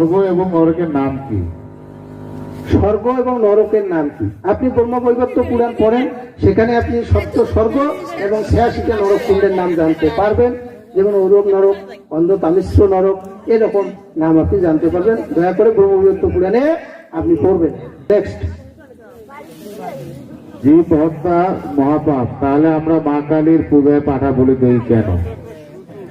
স্বর্গ এবং নরকের নাম কি? স্বর্গ এবং নরকের নাম কি? আপনি ব্রহ্মবৈবর্ত পুরাণ পড়েন, সেখানে আপনি সপ্ত স্বর্গ এবং 86টা নরক কুণ্ডের নাম জানতে পারবেন। যেমন ঔরব নরক, অন্ধতামিশ্র নরক, এরকম নাম আপনি জানতে পারবেন। দয়া করে ব্রহ্মবৈবর্ত পুরাণে আপনি পড়বেন। নেক্সট, জীব হত্যা মহাপাপ, তাহলে আমরা মা কালীর পূজায় পাঠা বলি দেই কেন?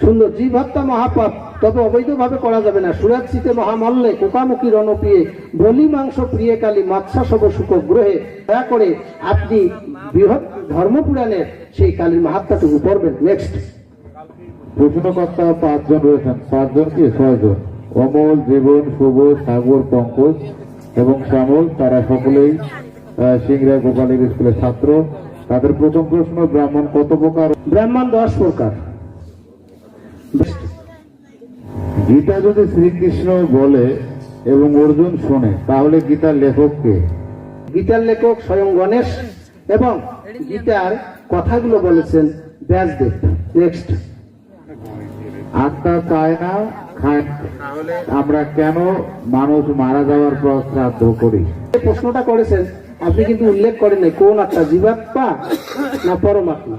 সুন্দর। জীব হত্যা মহাপাপ, তবে অবৈধভাবে করা যাবে না। সুরাচ্ছিতে মহামল্লে কোকামুখী রণপ্রিয়ে বলি মাংস প্রিয় কালী মাৎসা সব সুখ গ্রহে। দয়া করে আপনি বৃহৎ ধর্মপুরাণের সেই কালীর মাহাত্ম্যটুকু পড়বেন। নেক্সট, প্রশ্নকর্তা 5 জন রয়েছেন। 5 জন কি 6 জন? অমল, জীবন, শুভ, সাগর, পঙ্কজ এবং শ্যামল, তারা সকলেই সিংড়া গোপালের স্কুলের ছাত্র। তাদের প্রথম প্রশ্ন, ব্রাহ্মণ কত প্রকার? ব্রাহ্মণ 10 প্রকার। গীতা যদি শ্রীকৃষ্ণ বলে এবং অর্জুন শোনে, তাহলে গীতার লেখক কে? গীতার লেখক স্বয়ং গণেশ, এবং গীতার কথাগুলো বলেছেন ব্যাসদেব। নেক্সট, আত্মা চায় না, খায় না, তাহলে আমরা কেন মানুষ মারা যাওয়ার পর শ্রাদ্ধ করি? এই প্রশ্নটা করেছেন, আপনি কিন্তু উল্লেখ করেন নাই কোন আত্মা, জীবাত্মা না পরমাত্মা?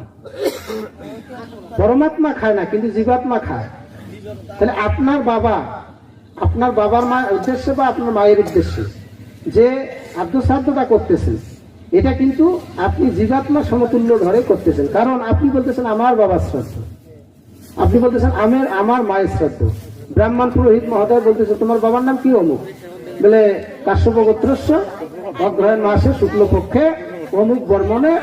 পরমাত্মা খায় না, কিন্তু জীবাত্মা খায়। তাহলে আপনার বাবার মা উদ্দেশ্যে বা আপনার মায়ের উদ্দেশ্যে যে আদ্যশ্রাদ্ধটা করতেছেন, এটা কিন্তু আপনি জীবাত্মা সমতুল্য ধরে করতেছেন। কারণ আপনি বলতেছেন আমার বাবার শ্রাদ্ধ, আপনি বলতেছেন আমার মায়ের শ্রাদ্ধ। ব্রাহ্মণ পুরোহিত মহোদয় বলতেছে তোমার বাবার নাম কি? অমুক। বলে কাশ্যপ গোত্রস্য অগ্রহায়ণ মাসে শুক্লপক্ষে অমুক বর্মণে,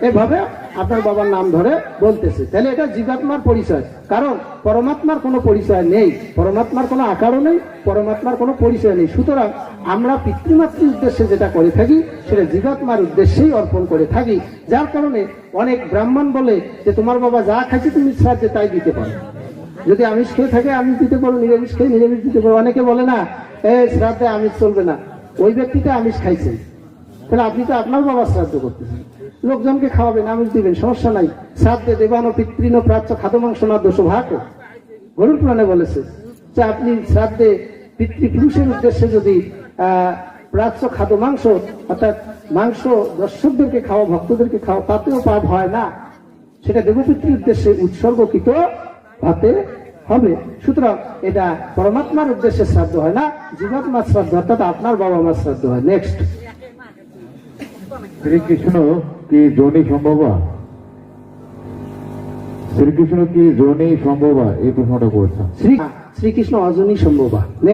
এভাবে আপনার বাবার নাম ধরে বলতেছে। তাহলে এটা জীবাত্মার পরিচয়, কারণ পরমাত্মার কোনো পরিচয় নেই, পরমাত্মার কোনো আকারও নেই, পরমাত্মার কোনো পরিচয় নেই। সুতরাং আমরা পিতৃমাতৃ উদ্দেশ্যে যেটা করে থাকি সেটা জীবাত্মার উদ্দেশ্যেই অর্পণ করে থাকি। যার কারণে অনেক ব্রাহ্মণ বলে যে তোমার বাবা যা খাইছে তুমি শ্রাদ্ধে তাই দিতে পারো। যদি আমিষ খেয়ে থাকে আমিষ দিতে পারো, নিরামিষ খেয়ে নিরামিষ দিতে পারো। অনেকে বলে না শ্রাদ্ধে আমিষ চলবে না, ওই ব্যক্তিটা আমিষ খাইছেন, তাহলে আপনি তো আপনার বাবার শ্রাদ্ধ করতেছেন, লোকজনকে খাওয়াবেন, আমিষ দিবেন, সমস্যা নাই। শ্রাদ্ধে দেবানো পিতৃণ প্রাচ্য খাদ্যমাংস না দোষ ভাগ, গরুর পুরাণে বলেছে যে আপনি শ্রাদ্ধে পিতৃপুরুষের উদ্দেশ্যে যদি প্রাচ্য খাদ্য মাংস অর্থাৎ মাংস দর্শকদেরকে খাওয়া, ভক্তদেরকে খাওয়া, তাতেও পাপ হয় না। সেটা দেবপিতৃর উদ্দেশ্যে উৎসর্গকৃত হতে হবে। সুতরাং এটা পরমাত্মার উদ্দেশ্যে শ্রাদ্ধ হয় না, জীবাত্মার শ্রাদ্ধ, অর্থাৎ আপনার বাবা মার শ্রাদ্ধ হয়। নেক্সট, শ্রীকৃষ্ণ কি যোনি সম্ভবা? শ্রীকৃষ্ণ কি যোনি সম্ভবা, এই প্রশ্নটা করছেন। শ্রীকৃষ্ণ অজনী সম্ভবা।